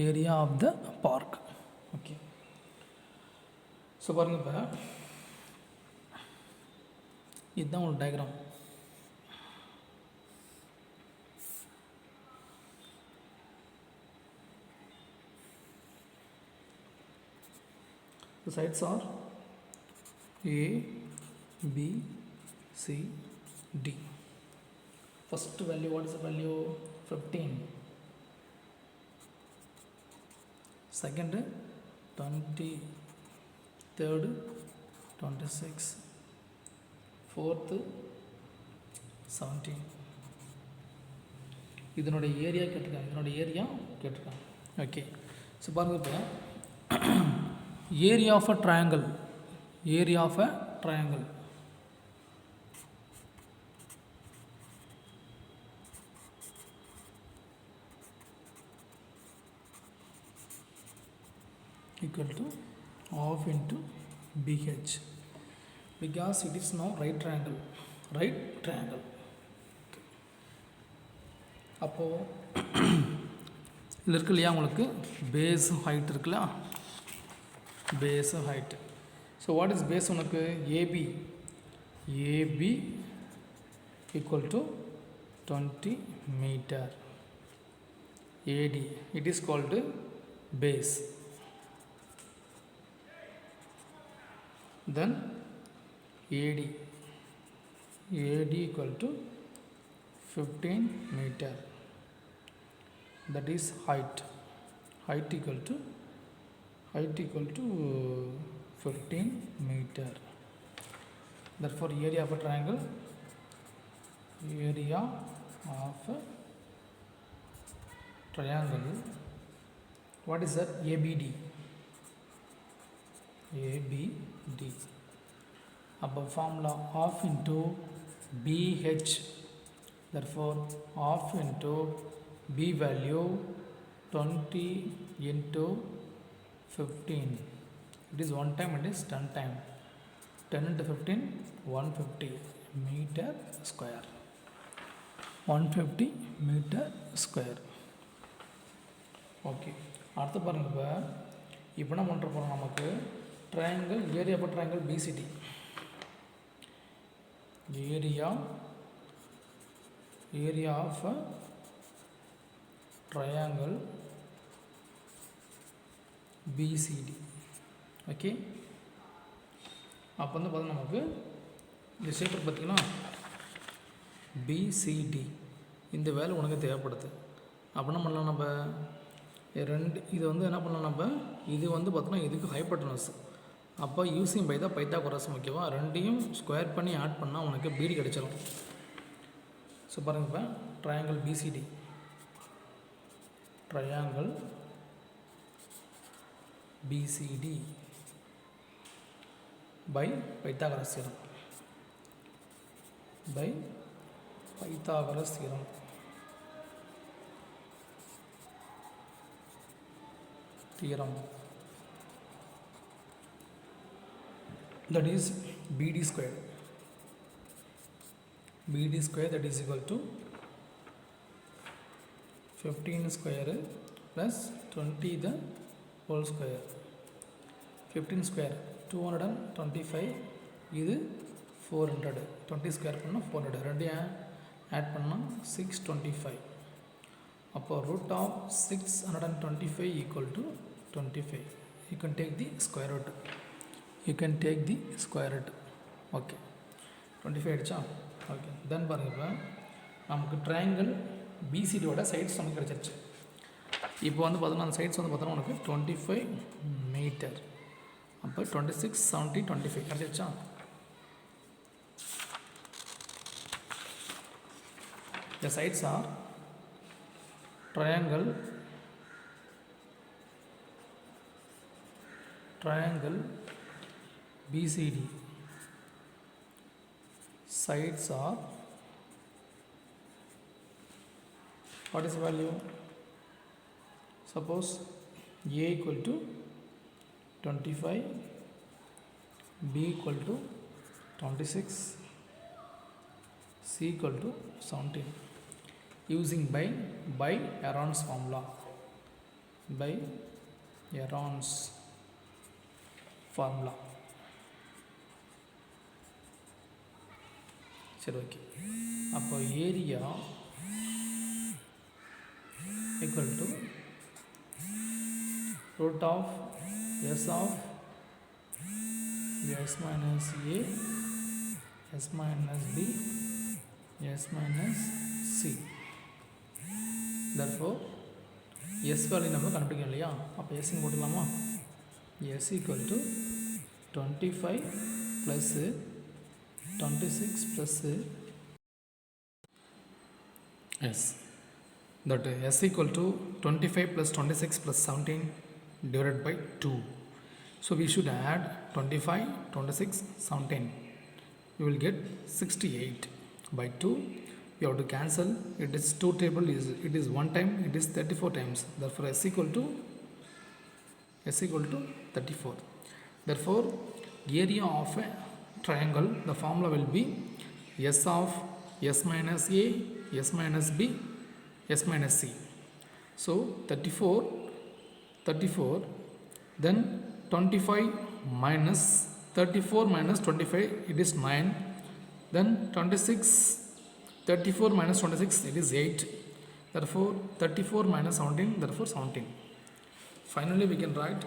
area of the park. Okay, so பாருங்க இப்போ இதுதான் ஒரு diagram. The sides are A, B, C, D. First value, what is the value? 15. Second, 20. Third, 26. Fourth, 17. இதனோட area கேட்டிருக்காங்க. இதனோட area கேட்டிருக்காங்க. Okay, so பாருங்கள் இப்போ area of a triangle, area of a triangle, equal to half into BH, because it is now right triangle, right triangle. அப்போ இதில் இருக்கு இல்லையா உங்களுக்கு பேஸ் ஹைட் இருக்குல்ல, base height. So what is base உனக்கு AB, AB equal to 20 meter. AD, it is called base. Then AD, AD equal to 15 meter. That is height. Height equal to 15 meter. Therefore area of a triangle, area of a triangle, what is that? ABD, ABD. Above formula half into BH, therefore half into B value 20 into 15. It is 1 time, it is 10 time. 10 into 15, 150 meter square. 150 meter square. Okay, அடுத்து பாருங்க. இப்போ என்ன பண்ணுற போகிறோம், நமக்கு triangle, area of triangle BCD, area of triangle BCD. Okay, அப்போ வந்து பார்த்தீங்கன்னா நமக்கு இந்த ஷேப் பார்த்திங்கன்னா பிசிடி இந்த வேல்யூ உனக்கு தேவைப்படுது. அப்போ என்ன பண்ணலாம், நம்ம ரெண்டு இது வந்து என்ன பண்ணலாம், நம்ம இது வந்து பார்த்தோன்னா இதுக்கு ஹைப்போட்டனஸ். அப்போ யூசிங் பை தான் பைத்தாகோரஸ். ஓகேவா, ரெண்டையும் ஸ்கொயர் பண்ணி ஆட் பண்ணால் உனக்கு பிடி கிடச்சிடும். ஸோ பாருங்கள், இப்போ triangle BCD, triangle BCD by Pythagoras theorem, by Pythagoras theorem. That is BD square. BD square, that is equal to 15 square plus 20 the whole square. 15 square 225, இது 400. 20 square பண்ணால் 400, ரெண்டையும் ஆட் பண்ணால் 625. அப்போ root of 625 equal to 25. You can take the square root. Okay, 25 ஆயிடுச்சா? Okay, தென் பாருங்க, இப்போ நமக்கு triangle பிசிடியோட sides நமக்கு கிடச்சிருச்சு. இப்போ வந்து பார்த்தோன்னா அந்த சைட்ஸ் வந்து பார்த்தோன்னா உனக்கு 25 மீட்டர். அப்போ 26, 70, 25 கிடச்சிருச்சா? The sides are triangle BCD. Sides are, what is the value? Suppose A equal to 25, B equal to 26, C equal to 17. Using by Heron's formula, by Heron's formula. சரி ஓகே. அப்போ area equal to root of s of s minus a s minus b s minus c. therefore s value நம்ம கண்டுபிடிக்கணும் இல்லையா? அப்போ s போட்டுக்கலாமா? s equal to 25 plus 26 plus s. That s equal to 25 plus 26 plus 17 divided by 2. So we should add 25, 26, 17. We will get 68 by 2. We have to cancel. It is 2 table. It is 1 time. It is 34 times. Therefore s equal to 34. Therefore area of a triangle, the formula will be s of s minus a, s minus b, s minus c. So 34, then 25 minus 34 minus 25, it is 9. Then 26, 34 minus 26, it is 8. Therefore 34 minus 17, therefore 17. Finally we can write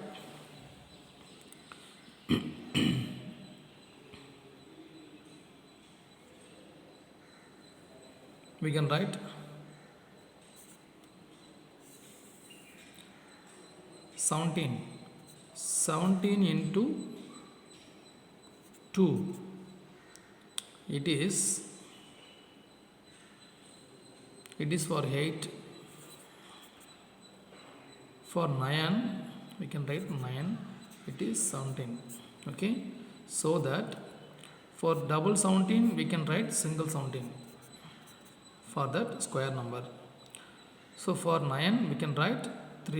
we can write 17 into 2, it is for 8. For 9 we can write 9, it is 17. Okay, so that for double 17 we can write single 17 for that square number. So for 9 we can write 3.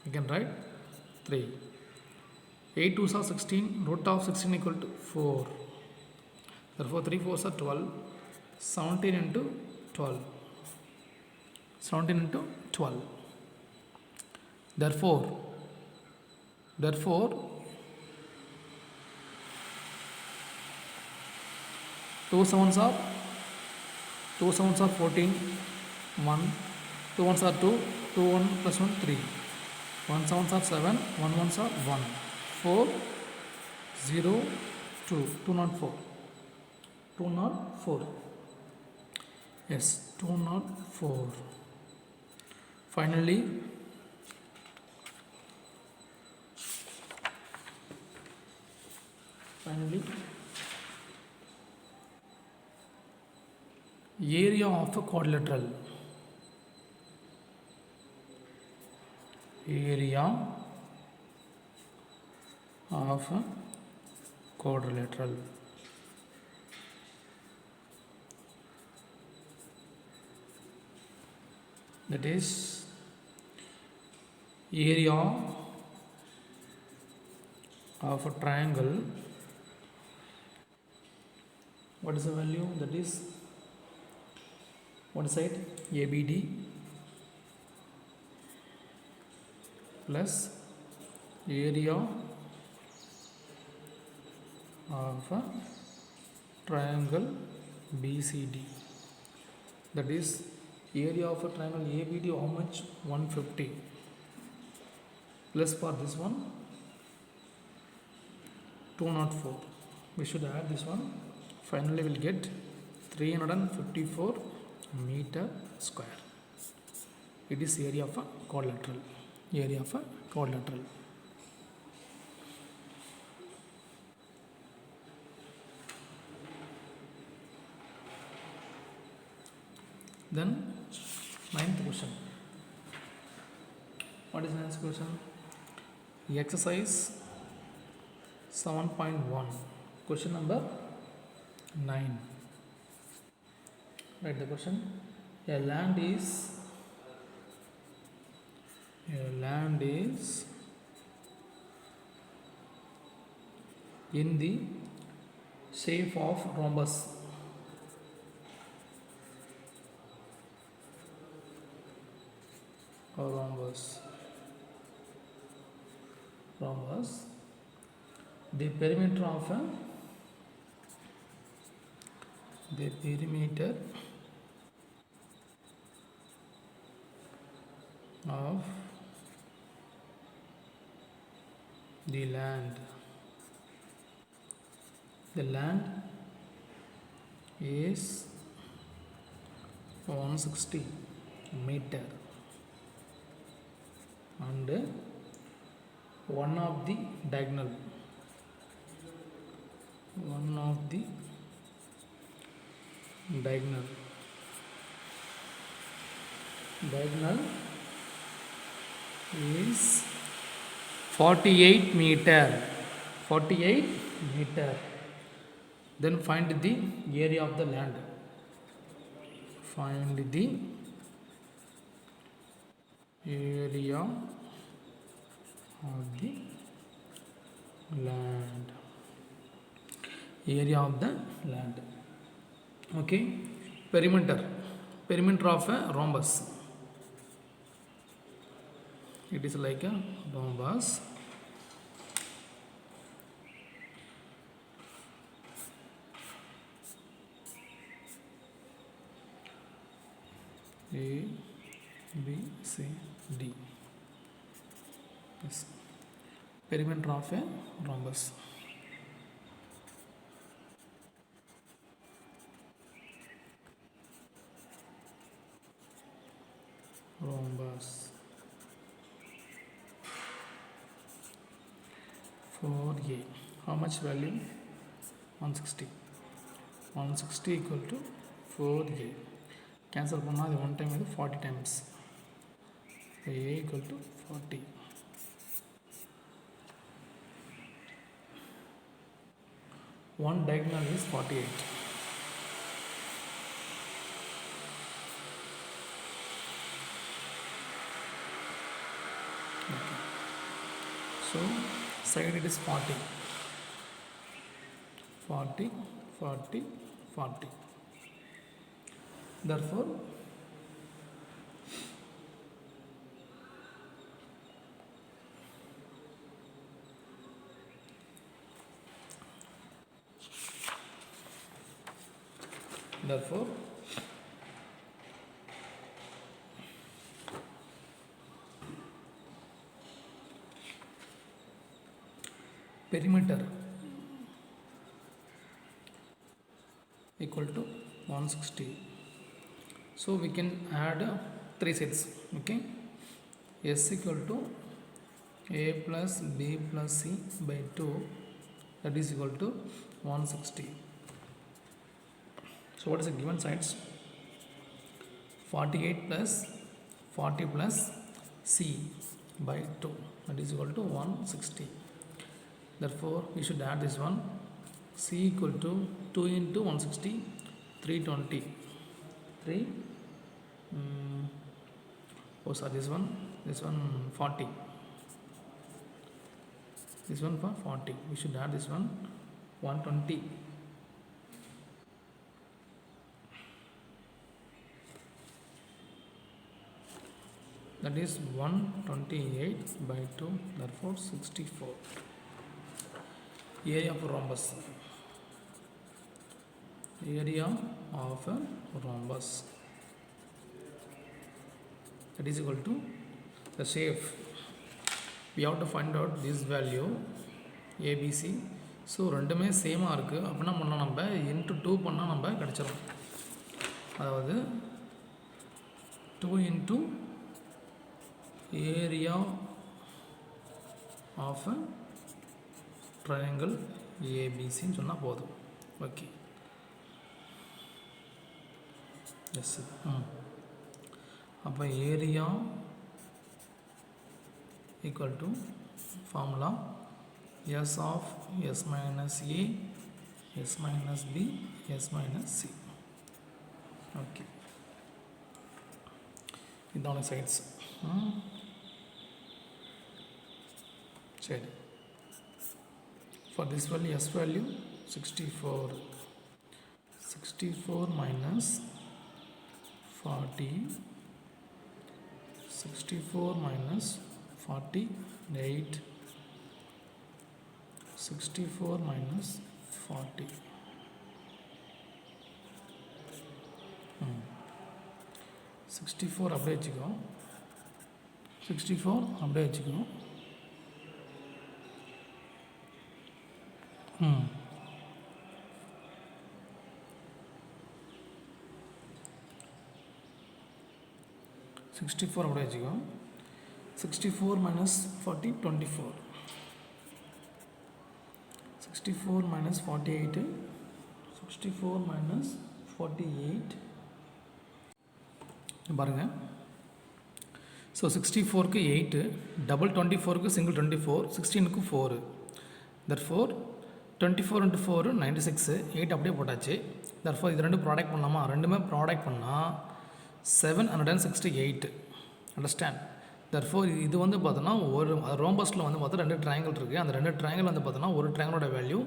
We can write 3. 8 2s are 16. Root of 16 equal to 4. Therefore 3 4s are 12. 17 into 12. 17 into 12. Therefore 2 sevens are 14. 1 2 ones are 2. 2 1 plus 1 3. 1 sevens are 7. 1 ones are 1. 4 0 2 204. 204. Yes, 204. Finally area of a quadrilateral. Area of a quadrilateral. That is area of a triangle. What is the value? That is one side ABD plus area of a triangle BCD. That is area of a triangle ABD, how much? 150 plus for this one 204. We should add this one. Finally we'll get 354 meter square. It is area of a quadrilateral. Area of a quadrilateral. Then 9th question. What is 9th question? Exercise 7.1. Question number 9. Write the question. A land is in the shape of rhombus. or rhombus, the perimeter of the perimeter of the land is 160 meter, and one of the diagonal is 48 meter. Then find the area of the land. Find the area of the land. Okay. Perimeter of a rhombus. It is like a rhombus. A, B, C, D. Yes. Perimeter of a rhombus. For A, how much value? 160. 160 equal to 4A. Cancel பண்ணா அது 1 time இது 40 times. So A equal to 40. One diagonal is 48. Okay. So side it is 40. 40, 40, 40. Therefore, perimeter equal to 160. So we can add 3 sides. Okay. S equal to A plus B plus C by 2, that is equal to 160. So what is the given sides? 48 plus 40 plus C by 2, that is equal to 160. Therefore we should add this one. C equal to 2 into 160, 320. 3 this one 40. This one for 40. We should add this one 120. That is 128 by 2, therefore 64. Area of a rhombus. That is equal to the shape. We have to find out this value ABC. So ரெண்டுமே சேமாக இருக்குது அப்படின்னா பண்ணால் நம்ம into 2 பண்ணால் நம்ம கிடச்சிடும். அதாவது 2 into area of a triangle ஏபிசின்னு சொன்னால் போதும். ஓகே. எஸ். அப்போ area equal to formula S of S minus A, S minus B, S minus C. Okay. இதான sides. சரி. For this value, S value 64. 64 minus 40, 64 minus 48. 64 minus 40. 64 அப்படியே வச்சுக்கோ. 64 அப்படியே வச்சுக்கோ. 64 அப்படியே வச்சுக்கோ. 64 minus 40 24. 64 minus 48. 64 minus 48 பாருங்கள். ஸோ 64க்கு 8, டபுள் 24க்கு சிங்கிள் 24, 16க்கு 4. தர்ஃபோர் 24 into 4 96, 8 அப்படியே போட்டாச்சு. தர்ஃபோர் இது ரெண்டு ப்ராடக்ட் பண்ணலாமா? ரெண்டுமே ப்ராடக்ட் பண்ணால் 768. அண்டர்ஸ்டாண்ட்? தர்ஃபோர் இது வந்து பார்த்தோன்னா ஒரு ரோம்பஸில் வந்து பார்த்தா 2 ட்ரையாங்கிள் இருக்குது. அந்த 2 ட்ரையாங்கிள் வந்து பார்த்தோன்னா ஒரு ட்ரையாங்கிளோட value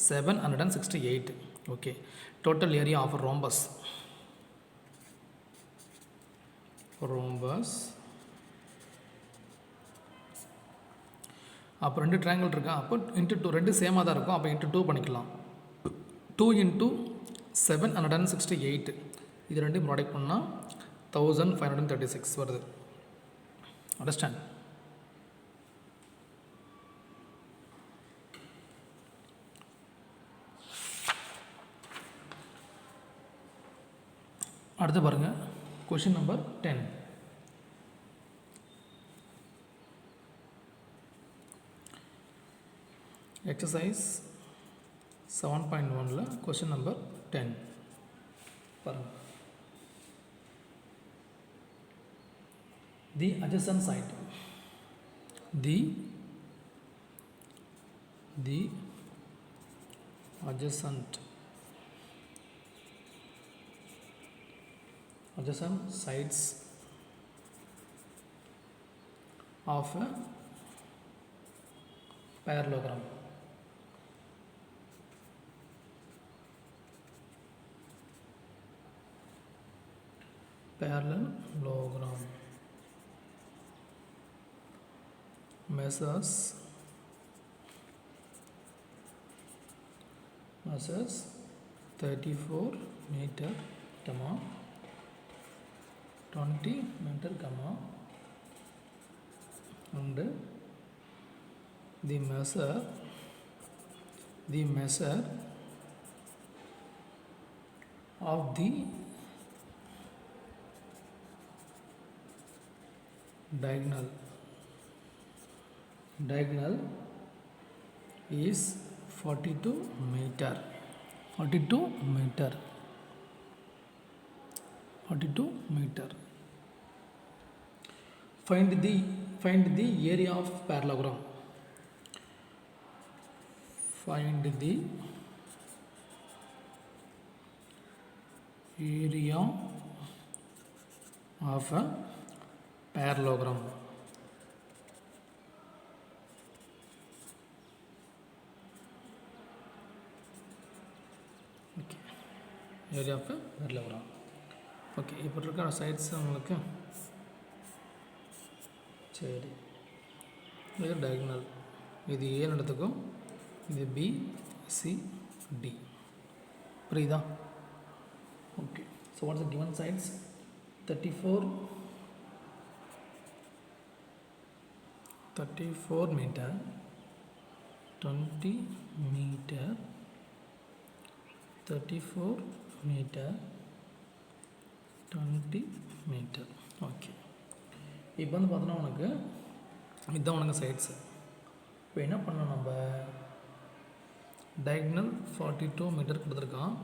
768. Okay, total area of rhombus. அப்போ 2 ட்ரையாங்கிள் இருக்கா, அப்போ இன்ட்டு 2 ரெண்டு சேமாக தான் இருக்கும். அப்போ இன்ட்டு 2 பண்ணிக்கலாம். 2 into 768 இது ரெண்டையும் ப்ராடக்ட் பண்ணால் 1536 வருது. அண்டர்ஸ்டாண்ட்? அடுத்து பாருங்கள், கொஷின் நம்பர் 10. எக்ஸசைஸ் 7.1ல கொஷின் நம்பர் 10 பாருங்கள். The adjacent side. The adjacent sides of a parallelogram. Parallelogram measures 34 meter, 20 meter, and the measure of the diagonal is 42 meter. 42 meter. Find the area of parallelogram. Find the area of a parallelogram. Okay, area of a parallelogram. Okay, இப்போ இருக்கிற sides உங்களுக்கு சரி, இது diagonal. இது ஏன்னு எடுத்துக்கும், இது B C D. புரியுதா? Okay, so what's the given sides? 34 meter, 20 meter, 34 meter, 20 meter. Okay, இப்போ வந்து பார்த்தோன்னா உனக்கு இதுதான் உனக்கு சைட்ஸு. இப்போ என்ன பண்ணோம், நம்ம டயகனல் 42 மீட்டர் கொடுத்துருக்கான்.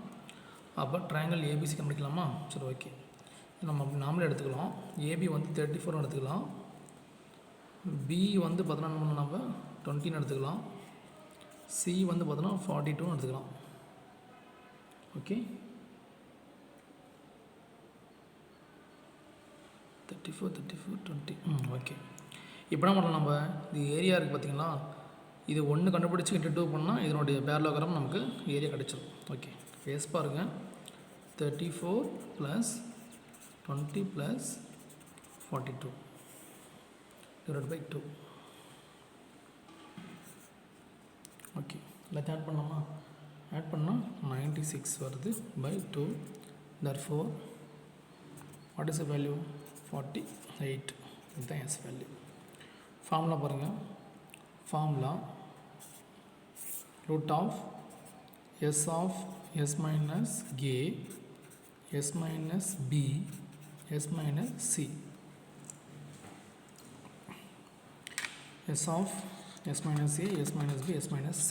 அப்போ ட்ரையாங்கிள் ஏபிசி கண்டுபிடிக்கலாமா? சரி, ஓகே, நம்ம நாமளே எடுத்துக்கலாம். ஏபி வந்து 34 எடுத்துக்கலாம். பி வந்து பார்த்தோன்னா நம்ம 20 எடுத்துக்கலாம். சி வந்து பார்த்தோன்னா 42 எடுத்துக்கலாம். ஓகே, 34 20. ஓகே, இப்போ என்ன பண்ணலாம், நம்ம இது ஏரியா இருக்குது பார்த்தீங்களா, இது 1 கண்டுபிடிச்சி இன்ட்டு 2 பண்ணால் இதனுடைய பேரலோகிராம் நமக்கு ஏரியா கிடச்சிடும். ஓகே, எஸ் பாருங்கள், 34 + 20 + 42 divided by 2. ஓகே எல்லாத்தையும் ஆட் பண்ணலாமா? ஆட் பண்ணால் 96 வருது by 2. therefore what is the value? 48. இதுதான் S வேல்யூ. ஃபார்முலா பாருங்கள். Formula root of S of S minus A, S minus B, S minus C. S of S minus A, S minus B, S minus C.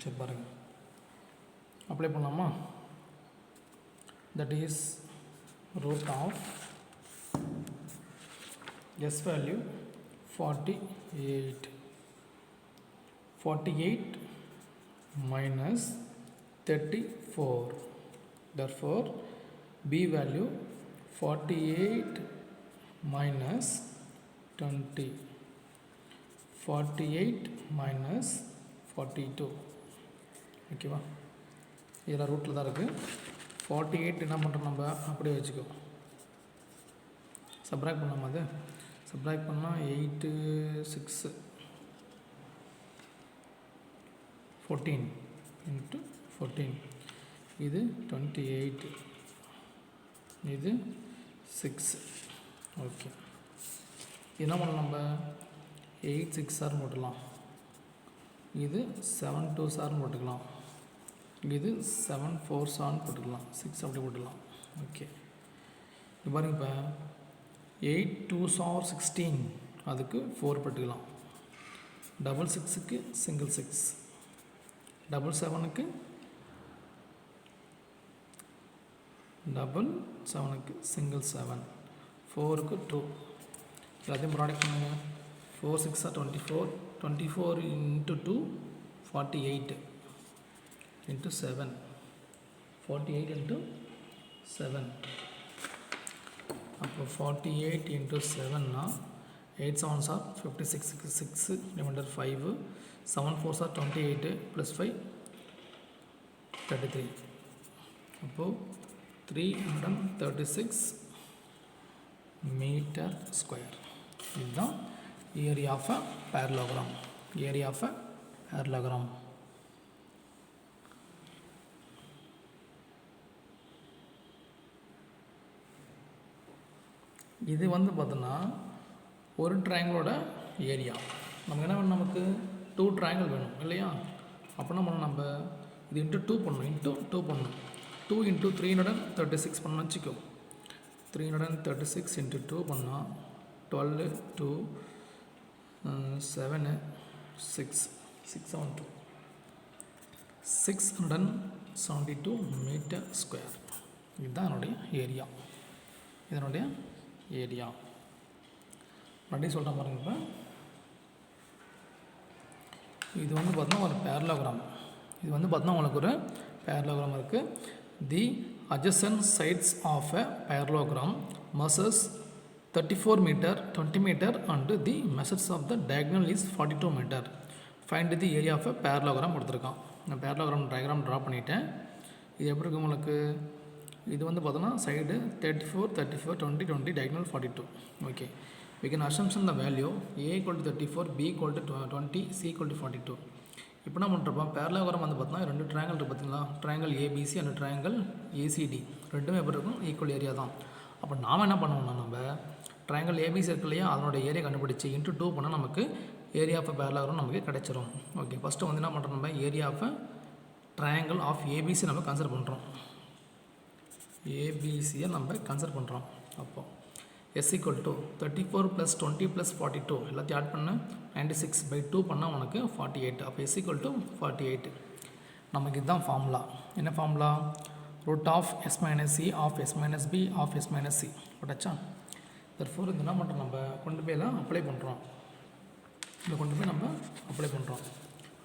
சரி பாருங்கள், apply பண்ணலாமா? that is root of S value 48. 48 minus 34. Therefore, B value 48 minus 20. 48 minus 42. ஓகேவா? இதில் ரூட்டில் தான் இருக்குது. 48 என்ன பண்ணுறோம் நம்ம அப்படியே வச்சுக்கோ. சப்ராக்ட் பண்ணாமல் அது சப்ராக்ட் பண்ணால் 8 6 14 into 14. இது 28, இது 6. ஓகே, என்ன பண்ணலாம் நம்ம? 8 6 ஆர் போட்டுக்கலாம், இது 7 2 ஆர் போட்டுக்கலாம், இது 7 4 ஆர் போட்டுக்கலாம், 6 அப்படி போட்டுக்கலாம். ஓகே, இது பாருங்க. இப்போ 8 2s are 16, அதுக்கு 4 போட்டுக்கலாம். 6 சிங்கிள் 6, 7 சிங்கிள் 7, 4 2. எல்லாத்தையும் ப்ராடக்ட் பண்ணுங்க. 4 6 are 24, 24 into 2 48 into 7, 48 into 7. அப்போ 48 into 7னா 8 7s are 56, 6 remainder 5, 7 4s are 28 plus 5 33. அப்போது 336 மீட்டர் ஸ்கொயர். இதுதான் area of a parallelogram. Area of a parallelogram. இது வந்து பார்த்தோன்னா ஒரு ட்ரையாங்கிளோட ஏரியா. நமக்கு என்ன வேணும்? நமக்கு 2 ட்ரையாங்கிள் வேணும் இல்லையா? அப்படின்னா பண்ணணும் நம்ம இது இன்ட்டு 2 பண்ணணும், இன்ட்டு 2 பண்ணணும். 2 into 336 பண்ணணும் வச்சுக்கோ. 336 into 2 பண்ணால் 12 2 7 6 672 672 மீட்டர் ஸ்கொயர். இதுதான் என்னுடைய ஏரியா. இதனுடைய ஏரியா மறுபடியும் சொல்கிறேன் பாருங்க. இப்போ இது வந்து பார்த்தோன்னா ஒரு parallelogram. இது வந்து பார்த்தோன்னா உங்களுக்கு ஒரு parallelogram இருக்குது. தி adjacent sides of a parallelogram measures 34 meter, 20 meter and the measures of the diagonal is 42 meter. Find the area of a parallelogram கொடுத்துருக்கான். நான் parallelogram diagram ட்ரா பண்ணிட்டேன். இது எப்படி இருக்குது உங்களுக்கு? இது வந்து பார்த்தோன்னா side 34 34 20 20 diagonal 42. Okay, we can assumption the value a equal to 34, b equal to 20, c equal to 42. இப்போ என்ன பண்ணுறப்போம்? parallelogram வந்து பார்த்தோன்னா 2 ட்ரையாங்கிள் இருக்குது பார்த்தீங்களா? Triangle ABC and triangle ACT ரெண்டுமே எப்படி இருக்கும்? ஈக்குவல் ஏரியா தான். அப்போ நாம் என்ன பண்ணுவோம்னா நம்ம ட்ரையாங்கிள் ஏபிசி இருக்கு இல்லையா? அதனோட ஏரியா கண்டுபிடிச்சி இன்ட்டு 2 பண்ணால் நமக்கு ஏரியா ஆஃப் parallelogram நமக்கு கிடைச்சிரும். ஓகே, ஃபஸ்ட்டு வந்து என்ன பண்ணுறோம்? நம்ம area of triangle of ABC நம்ம கன்சிடர் பண்ணுறோம். ஏபிசியை நம்ம கன்சிடர் பண்ணுறோம். அப்போது எஸ் ஈக்குவல் டு 34 + 20 + 42 எல்லாத்தையும் ஆட் பண்ண 96 by 2 பண்ணால் உனக்கு 48. அப்போ எஸ் ஈக்குவல் டு 48. நமக்கு இதுதான் ஃபார்முலா. என்ன formula? Root of s minus c of s minus b of s minus c போட்டாச்சா? தர்ஃபோர் இது என்ன பண்ணுறோம்? நம்ம கொண்டு போய் எல்லாம் அப்ளை பண்ணுறோம். இதை கொண்டு போய் நம்ம அப்ளை பண்ணுறோம்.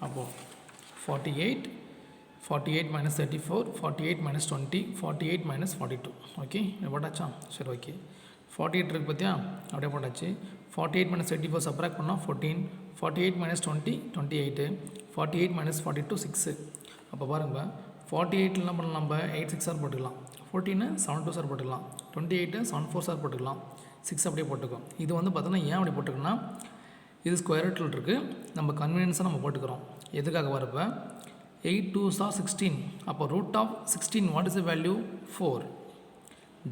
அப்போது 48 minus 34, 48 minus 20, 48 minus 42. ஓகே, இது போட்டாச்சா? சரி, ஓகே. 48 இருக்குது பார்த்தியா? அப்படியே போட்டாச்சு. 48 minus 34 சப்ராக்ட் பண்ணால் 14, 48 minus 20 28, 48 minus 42 6. அப்போ பாருங்கள், 48 என்ன பண்ணலாம், நம்ம 8 6 ஆர் போட்டுக்கலாம், 14 7 2 சார் போட்டுக்கலாம், 28 7 4 சார் போட்டுக்கலாம், 6 அப்படியே போட்டுக்கோம். இது வந்து பார்த்தோன்னா ஏன் அப்படி போட்டுக்கோன்னா, இது ஸ்கொயர் ரூட்டில் இருக்குது, நம்ம கன்வீனியன்ஸாக நம்ம போட்டுக்கிறோம். எதுக்காக வரப்போ 8 2s are 16, அப்போ root of 16 what is the value 4.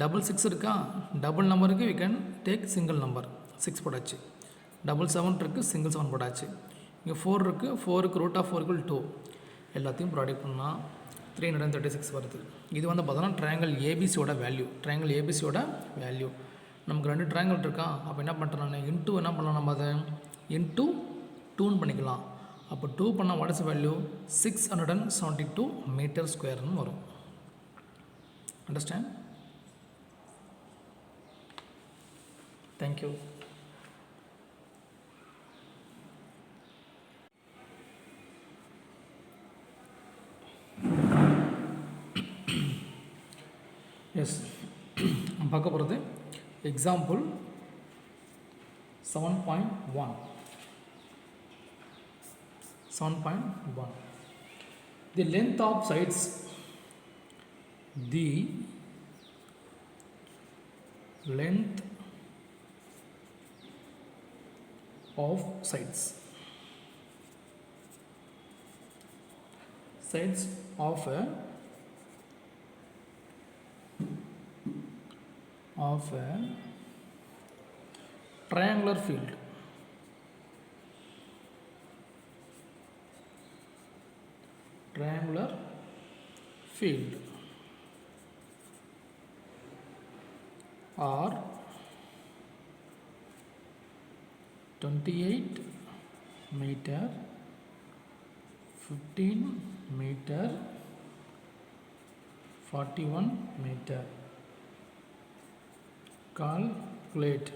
Double 6 இருக்கா, டபுள் நம்பருக்கு we can take single number 6 போட்டாச்சு. டபுள் 7 இருக்குது, சிங்கிள் 7 போட்டாச்சு. இங்கே 4 இருக்குது, 4க்கு ரூட் ஆஃப் 4 2, எல்லாத்தையும் ப்ராடக்ட் பண்ணால் 336 வருது. இது வந்து பார்த்தோன்னா ட்ரையாங்கிள் ஏபிசியோட வேல்யூ. ட்ரையாங்கிள் ஏபிசியோட வேல்யூ நமக்கு 2 ட்ரையாங்கிள் இருக்கா, அப்போ என்ன பண்ணுறேன் நான் இன்ட்டு என்ன பண்ணலாம், நம்ம அதை இன்ட்டு 2 பண்ணிக்கலாம். அப்போ 2 பண்ணால் வாட் இஸ் வேல்யூ 672 மீட்டர் ஸ்கொயர்னு வரும். அண்டர்ஸ்டாண்ட்? தேங்க்யூ. எஸ், பார்க்க போகிறது example 7.1. 7.1 the length of sides, the length of sides of a triangular field. Triangular field are 28 meter, 15 meter, 41 meter. Calculate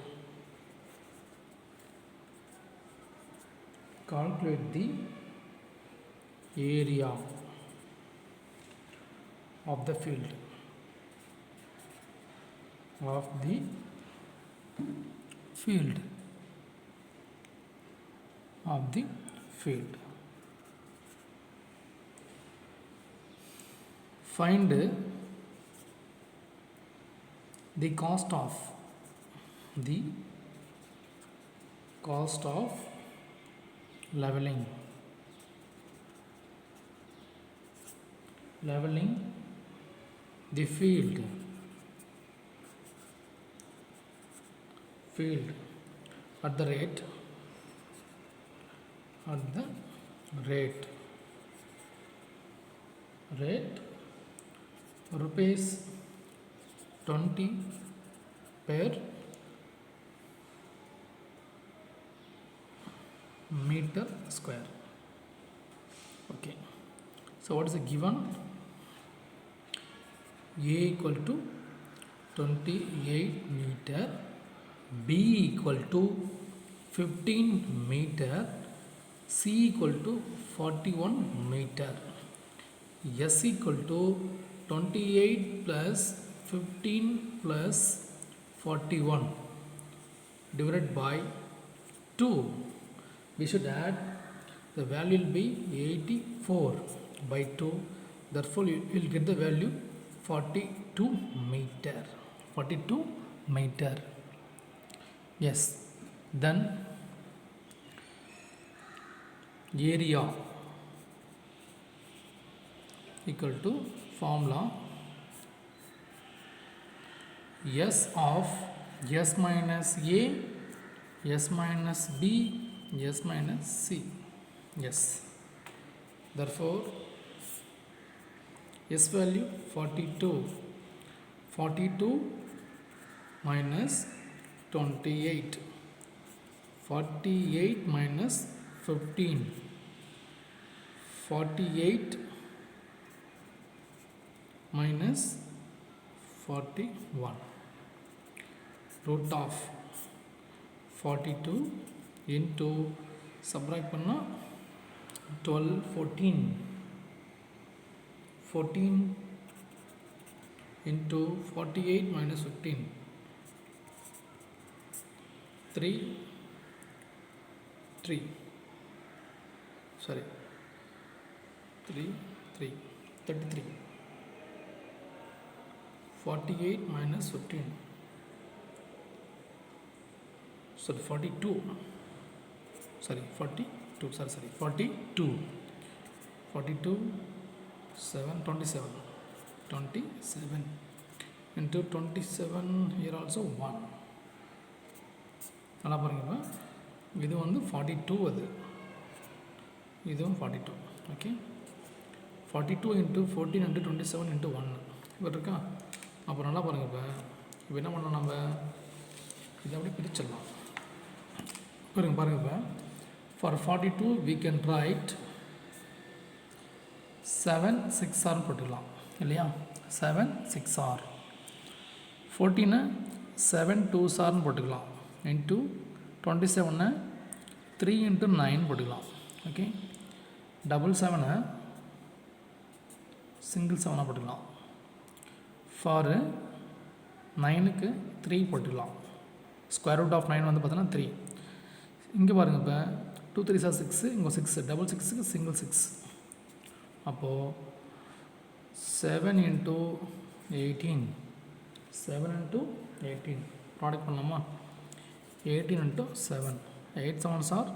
the area of the field find the cost of leveling the field at the rate rupees 20 per meter square. Okay, so what is the given? A equal to 28 meter, B equal to 15 meter, C equal to 41 meter, S equal to 28 plus 15 plus 41 divided by 2. We should add, the value will be 84 by 2, therefore you will get the value 42 meter. 42 meter. Yes, then area equal to formula S of S minus A, S minus B, S minus C. Yes, therefore S value 42 minus 28, 48 minus 15, 48 minus 41, root of 42 into subtract பண்ணா 12 14 into 48 minus 15 3 3 sorry 3 3 33. 48 minus 15. Sorry, 42. Sorry, 42. Sorry. 42. 42. 7. 27. 27. Into 27 here also 1. நல்லா பாருங்க. இது வந்து 42 அது. இதுவும் 42. Okay. 42 into 14 into 27 into 1 இப்போ இருக்கா. அப்போ நல்லா பாருங்கள். இப்போ என்ன பண்ணோம் நம்ம இதை அப்படியே பிரிச்சிடலாம். பாருங்கள் இப்போ for 42 we can write 7 6 r போட்டுக்கலாம் இல்லையா. 7 6 r. 14 7 2 r போட்டுக்கலாம் இன்ட்டு 27 3 into 9 போட்டுக்கலாம். ஓகே. 7 சிங்கிள் 7 போட்டுக்கலாம். ஃபார் 9க்கு 3 போட்டுக்கலாம். ஸ்கொயர் ரூட் ஆஃப் 9 வந்து பார்த்தோன்னா 3. இங்கே பாருங்கள் இப்போ 2 3 6 இங்கே 6 6க்கு சிங்கிள் 6. அப்போது 7 into 18 7 into 18 ப்ராடக்ட் பண்ணலாமா. 18 into 7 8 7s are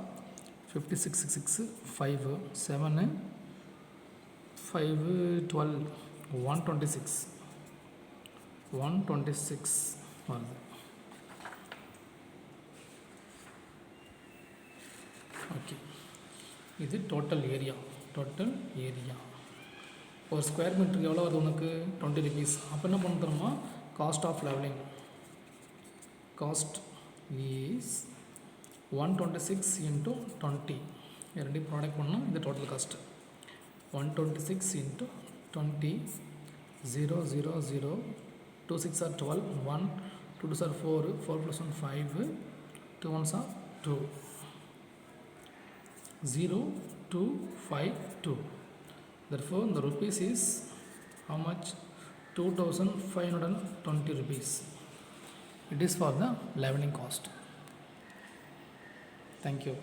56 6 5 7 5 12 126 வருது. ஓகே. இது டோட்டல் ஏரியா. ஒரு ஸ்கொயர் மீட்டருக்கு எவ்வளோ வருது உனக்கு 20 rupees. அப்போ என்ன பண்ண தருமா cost of leveling. Cost is 126 into 20. ரெண்டு ப்ராடக்ட் பண்ணால் இது total cost 126 into 20 0 0 0 2 6 are 12 1 2 2 are 4 4 plus 1 5 2 1s are 2 0 2 5 2. Therefore the rupees is how much? 2520 rupees. It is for the leveling cost. Thank you.